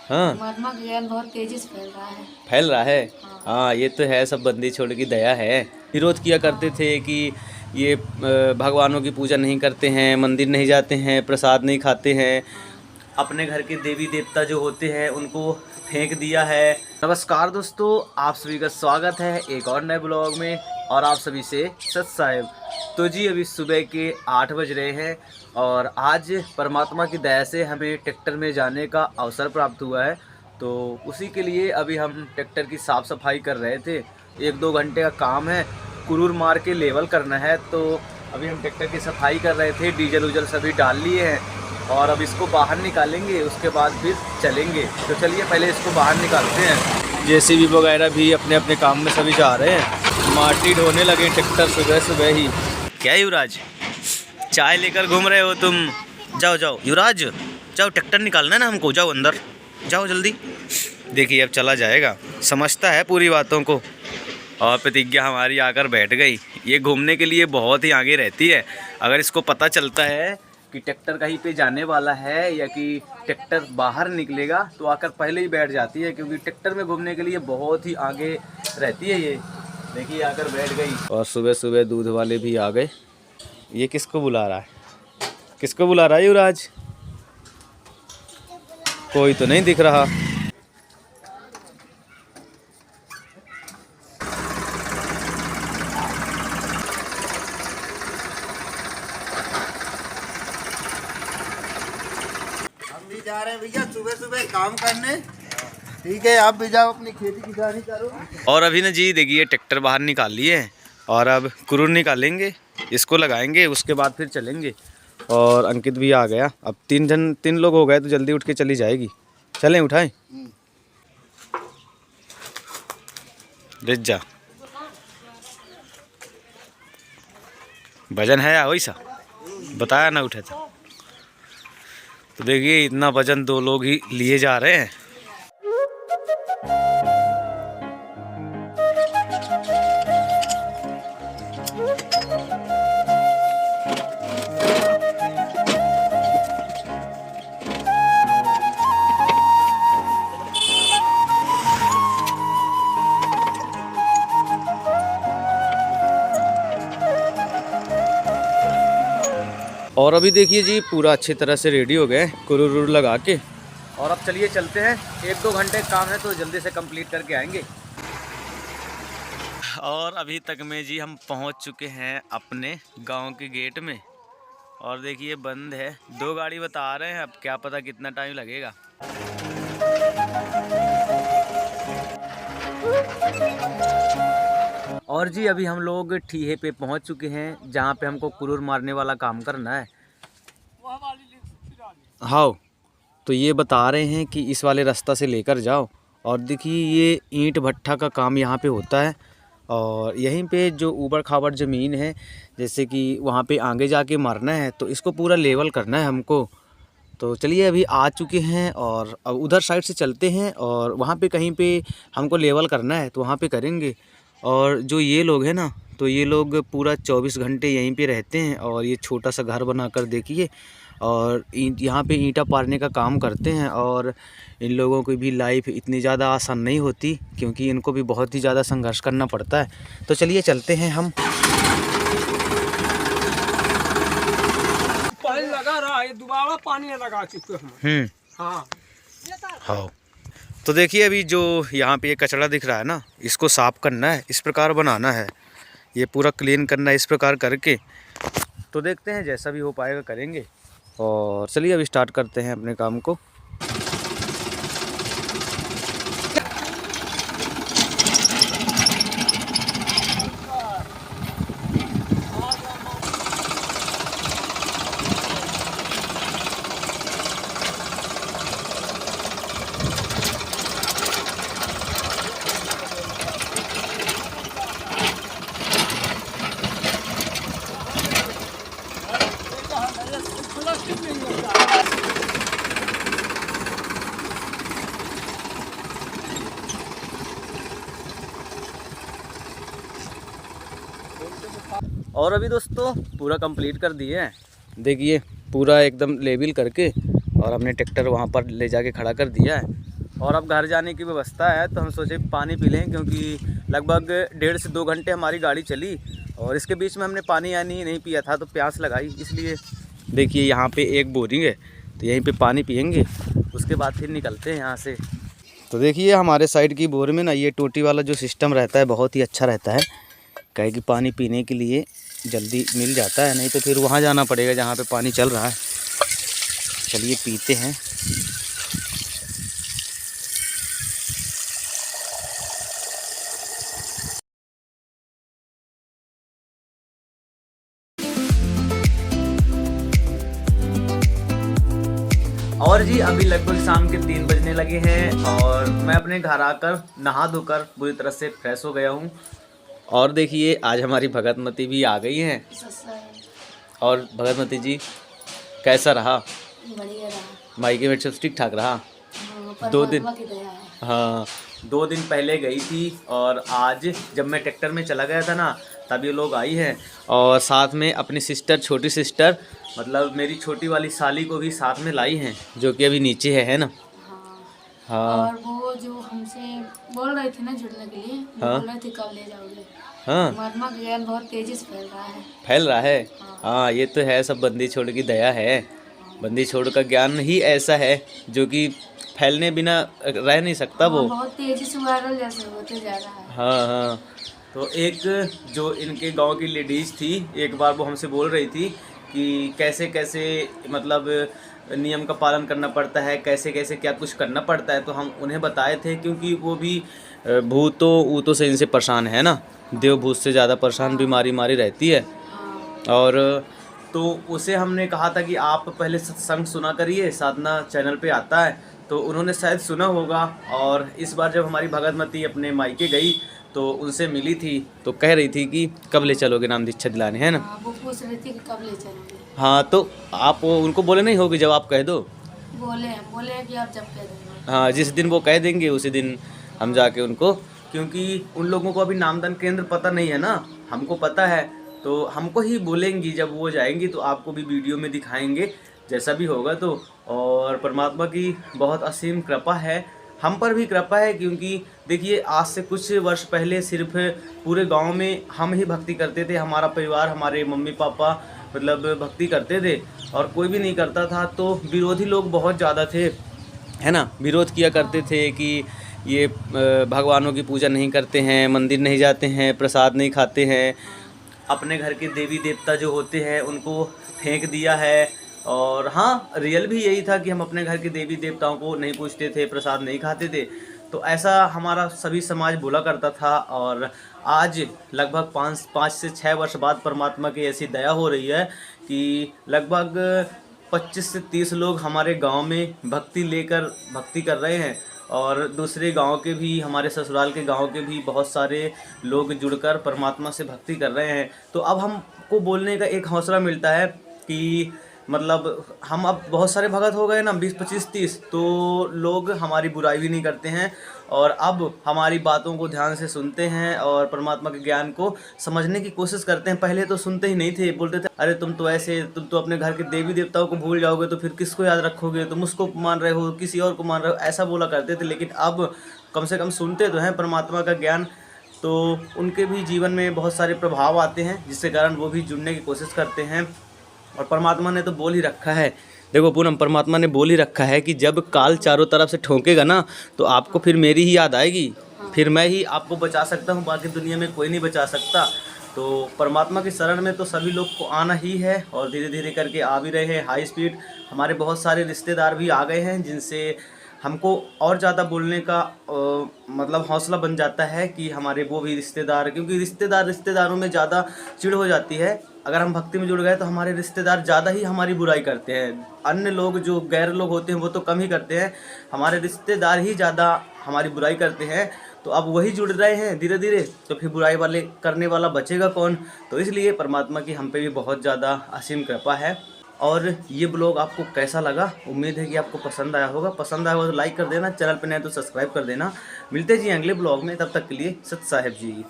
हाँ, महात्मा का ज्ञान बहुत तेजी से फैल रहा है। फैल रहा है। हाँ, ये तो है, सब बंदी छोड़ की दया है। विरोध किया करते थे कि ये भगवानों की पूजा नहीं करते हैं, मंदिर नहीं जाते हैं, प्रसाद नहीं खाते हैं, अपने घर के देवी देवता जो होते हैं उनको फेंक दिया है। नमस्कार दोस्तों, आप सभी का स्वागत है एक और नए ब्लॉग में और आप सभी से सत साहिब। तो जी अभी सुबह के 8 बज रहे हैं और आज परमात्मा की दया से हमें ट्रैक्टर में जाने का अवसर प्राप्त हुआ है। तो उसी के लिए अभी हम ट्रैक्टर की साफ़ सफाई कर रहे थे। 1-2 घंटे का काम है, कुरूर मार के लेवल करना है। तो अभी हम ट्रैक्टर की सफाई कर रहे थे, डीजल उजल सभी डाल लिए हैं और अब इसको बाहर निकालेंगे, उसके बाद फिर चलेंगे। तो चलिए पहले इसको बाहर निकालते हैं। जेसीबी वगैरह भी अपने अपने काम में सभी जा रहे हैं। माटी ढोने लगे ट्रैक्टर सुबह सुबह ही। क्या युवराज, चाय लेकर घूम रहे हो तुम? जाओ जाओ युवराज, जाओ, ट्रैक्टर निकालना है ना हमको, जाओ अंदर जाओ जल्दी। देखिए अब चला जाएगा, समझता है पूरी बातों को। और प्रतिज्ञा हमारी आकर बैठ गई। ये घूमने के लिए बहुत ही आगे रहती है। अगर इसको पता चलता है कि ट्रैक्टर कहीं पे जाने वाला है या कि ट्रैक्टर बाहर निकलेगा तो आकर पहले ही बैठ जाती है, क्योंकि ट्रैक्टर में घूमने के लिए बहुत ही आगे रहती है। ये देखिए आकर बैठ गई। और सुबह सुबह दूध वाले भी आ गए। ये किसको बुला रहा है? किसको बुला रहा है युवराज? कोई तो नहीं दिख रहा। हम भी जा रहे हैं भैया सुबह सुबह काम करने। ठीक है, आप भी जाओ अपनी खेती किसानी करो। और अभी ना जी देखिए ट्रैक्टर बाहर निकाल लिए और अब कुरूर निकालेंगे, इसको लगाएंगे, उसके बाद फिर चलेंगे। और अंकित भी आ गया। अब 3 लोग हो गए तो जल्दी उठ के चली जाएगी। चलें, उठाएं? ले जा, वजन है वैसा बताया ना, उठे था। तो देखिए इतना वजन 2 लोग ही लिए जा रहे हैं। और अभी देखिए जी पूरा अच्छी तरह से रेडी हो गए कुरूर लगा के। और अब चलिए चलते हैं, 1-2 घंटे काम है तो जल्दी से कंप्लीट करके आएंगे। और अभी तक में जी हम पहुंच चुके हैं अपने गांव के गेट में। और देखिए बंद है, 2 गाड़ी बता रहे हैं, अब क्या पता कितना टाइम लगेगा। और जी अभी हम लोग ठीहे पे पहुंच चुके हैं जहां पे हमको कुरूर मारने वाला काम करना है। हाँ, तो ये बता रहे हैं कि इस वाले रास्ता से लेकर जाओ। और देखिए ये ईंट भट्ठा का काम यहाँ पे होता है। और यहीं पे जो ऊबड़ खाबड़ ज़मीन है, जैसे कि वहाँ पे आगे जाके मारना है, तो इसको पूरा लेवल करना है हमको। तो चलिए अभी आ चुके हैं और अब उधर साइड से चलते हैं और वहाँ पे कहीं पे हमको लेवल करना है तो वहाँ पे करेंगे। और जो ये लोग हैं ना, तो ये लोग पूरा 24 घंटे यहीं पे रहते हैं और ये छोटा सा घर बनाकर देखिए और यहाँ पे ईंटा पारने का काम करते हैं। और इन लोगों की भी लाइफ इतनी ज़्यादा आसान नहीं होती, क्योंकि इनको भी बहुत ही ज़्यादा संघर्ष करना पड़ता है। तो चलिए चलते हैं हम। पानी लगा रहा है, दोबारा पानी लगा चुके हम। हाँ हाँ, तो देखिए अभी जो यहाँ पे ये कचरा दिख रहा है ना, इसको साफ़ करना है, इस प्रकार बनाना है, ये पूरा क्लीन करना है इस प्रकार करके। तो देखते हैं जैसा भी हो पाएगा करेंगे। और चलिए अभी स्टार्ट करते हैं अपने काम को। और अभी दोस्तों पूरा कंप्लीट कर दिए हैं, देखिए पूरा एकदम लेवल करके। और हमने ट्रैक्टर वहाँ पर ले जाके खड़ा कर दिया है। और अब घर जाने की व्यवस्था है, तो हम सोचे पानी पी लें, क्योंकि लगभग 1.5 से 2 घंटे हमारी गाड़ी चली और इसके बीच में हमने पानी यानी नहीं पिया था, तो प्यास लगाई। इसलिए देखिए यहाँ पे एक बोरिंग है, तो यहीं पे पानी पियेंगे, उसके बाद फिर निकलते हैं यहाँ से। तो देखिए हमारे साइड की बोर में ना ये टोटी वाला जो सिस्टम रहता है बहुत ही अच्छा रहता है, कहे कि पानी पीने के लिए जल्दी मिल जाता है, नहीं तो फिर वहाँ जाना पड़ेगा जहाँ पे पानी चल रहा है। चलिए पीते हैं। और जी अभी लगभग शाम के 3 बजने लगे हैं और मैं अपने घर आकर नहा धोकर पूरी तरह से फ्रेश हो गया हूँ। और देखिए आज हमारी भगतमती भी आ गई हैं। और भगतमती जी कैसा रहा? बढ़िया रहा। मायके में सब ठीक ठाक रहा? पर 2 दिन, परमात्मा की दया है। हाँ 2 दिन पहले गई थी और आज जब मैं ट्रैक्टर में चला गया था ना तब ये लोग आई हैं और साथ में अपनी सिस्टर, छोटी सिस्टर मतलब मेरी छोटी वाली साली को भी साथ में लाई हैं, जो कि अभी नीचे है ना। हाँ और वो जो हमसे बोल रहे थे ना जुड़ने के लिए, हाँ? बोल रहे थे कब ले जाओगे। हाँ परमात्मा का ज्ञान बहुत तेजी से फैल रहा है। फैल रहा है। हाँ ये तो है, सब बंदी छोड़ की दया है। बंदी छोड़ का ज्ञान ही ऐसा है जो कि फैलने बिना रह नहीं सकता। वो बहुत तेजी से वायरल जैसे होते जा रहा है। हाँ हाँ। तो एक जो इनके गांव की लेडीज़ थी, एक बार वो हमसे बोल रही थी कि कैसे कैसे मतलब नियम का पालन करना पड़ता है, कैसे कैसे क्या कुछ करना पड़ता है। तो हम उन्हें बताए थे, क्योंकि वो भी भूतों से इनसे परेशान है ना, देव भूत से ज़्यादा परेशान, बीमारी मारी रहती है। और तो उसे हमने कहा था कि आप पहले सत्संग सुना करिए, साधना चैनल पे आता है, तो उन्होंने शायद सुना होगा। और इस बार जब हमारी भगतमती अपने मायके गई तो उनसे मिली थी, तो कह रही थी कि कब ले चलोगे नाम दीक्षा दिलाने, है ना। वो पूछ रही थी कि कब ले चलोगे। हाँ तो आप उनको बोले नहीं होगी जब आप कह दो? बोले कि आप जब कह देंगे। हाँ जिस दिन वो कह देंगे उसी दिन हम जाके उनको, क्योंकि उन लोगों को अभी नामदान केंद्र पता नहीं है ना, हमको पता है, तो हमको ही बोलेंगी। जब वो जाएंगी तो आपको भी वीडियो में दिखाएंगे जैसा भी होगा। तो और परमात्मा की बहुत असीम कृपा है, हम पर भी कृपा है, क्योंकि देखिए आज से कुछ वर्ष पहले सिर्फ पूरे गांव में हम ही भक्ति करते थे, हमारा परिवार, हमारे मम्मी पापा मतलब भक्ति करते थे और कोई भी नहीं करता था। तो विरोधी लोग बहुत ज़्यादा थे, है ना, विरोध किया करते थे कि ये भगवानों की पूजा नहीं करते हैं, मंदिर नहीं जाते हैं, प्रसाद नहीं खाते हैं, अपने घर के देवी देवता जो होते हैं उनको फेंक दिया है। और हाँ रियल भी यही था कि हम अपने घर के देवी देवताओं को नहीं पूजते थे, प्रसाद नहीं खाते थे। तो ऐसा हमारा सभी समाज बोला करता था। और आज लगभग 5 से 6 वर्ष बाद परमात्मा की ऐसी दया हो रही है कि लगभग 25 से 30 लोग हमारे गांव में भक्ति लेकर भक्ति कर रहे हैं। और दूसरे गांव के भी, हमारे ससुराल के गांव के भी बहुत सारे लोग जुड़कर परमात्मा से भक्ति कर रहे हैं। तो अब हमको बोलने का एक हौसला मिलता है कि मतलब हम अब बहुत सारे भगत हो गए ना, 20, 25, 30, तो लोग हमारी बुराई भी नहीं करते हैं और अब हमारी बातों को ध्यान से सुनते हैं और परमात्मा के ज्ञान को समझने की कोशिश करते हैं। पहले तो सुनते ही नहीं थे, बोलते थे अरे तुम तो ऐसे, तुम तो अपने घर के देवी देवताओं को भूल जाओगे तो फिर किसको याद रखोगे, तुम उसको मान रहे हो, किसी और को मान रहे हो, ऐसा बोला करते थे। लेकिन अब कम से कम सुनते तो हैं परमात्मा का ज्ञान, तो उनके भी जीवन में बहुत सारे प्रभाव आते हैं जिसके कारण वो भी जुड़ने की कोशिश करते हैं। और परमात्मा ने तो बोल ही रखा है, देखो पूनम, परमात्मा ने बोल ही रखा है कि जब काल चारों तरफ से ठोकेगा ना तो आपको फिर मेरी ही याद आएगी, फिर मैं ही आपको बचा सकता हूँ, बाकी दुनिया में कोई नहीं बचा सकता। तो परमात्मा की शरण में तो सभी लोग को आना ही है और धीरे धीरे करके आ भी रहे हैं। हाई स्पीड हमारे बहुत सारे रिश्तेदार भी आ गए हैं जिनसे हमको और ज़्यादा बोलने का मतलब हौसला बन जाता है कि हमारे वो भी रिश्तेदार, क्योंकि रिश्तेदारों में ज़्यादा चिढ़ हो जाती है। अगर हम भक्ति में जुड़ गए तो हमारे रिश्तेदार ज़्यादा ही हमारी बुराई करते हैं, अन्य लोग जो गैर लोग होते हैं वो तो कम ही करते हैं, हमारे रिश्तेदार ही ज़्यादा हमारी बुराई करते हैं। तो अब वही जुड़ रहे हैं धीरे धीरे, तो फिर बुराई वाले करने वाला बचेगा कौन। तो इसलिए परमात्मा की हम पे भी बहुत ज़्यादा असीम कृपा है। और ये ब्लॉग आपको कैसा लगा, उम्मीद है कि आपको पसंद आया होगा। पसंद आया होगा तो लाइक कर देना, चैनल पे नए तो सब्सक्राइब कर देना। मिलते जी अगले ब्लॉग में, तब तक के लिए सत साहेब जी।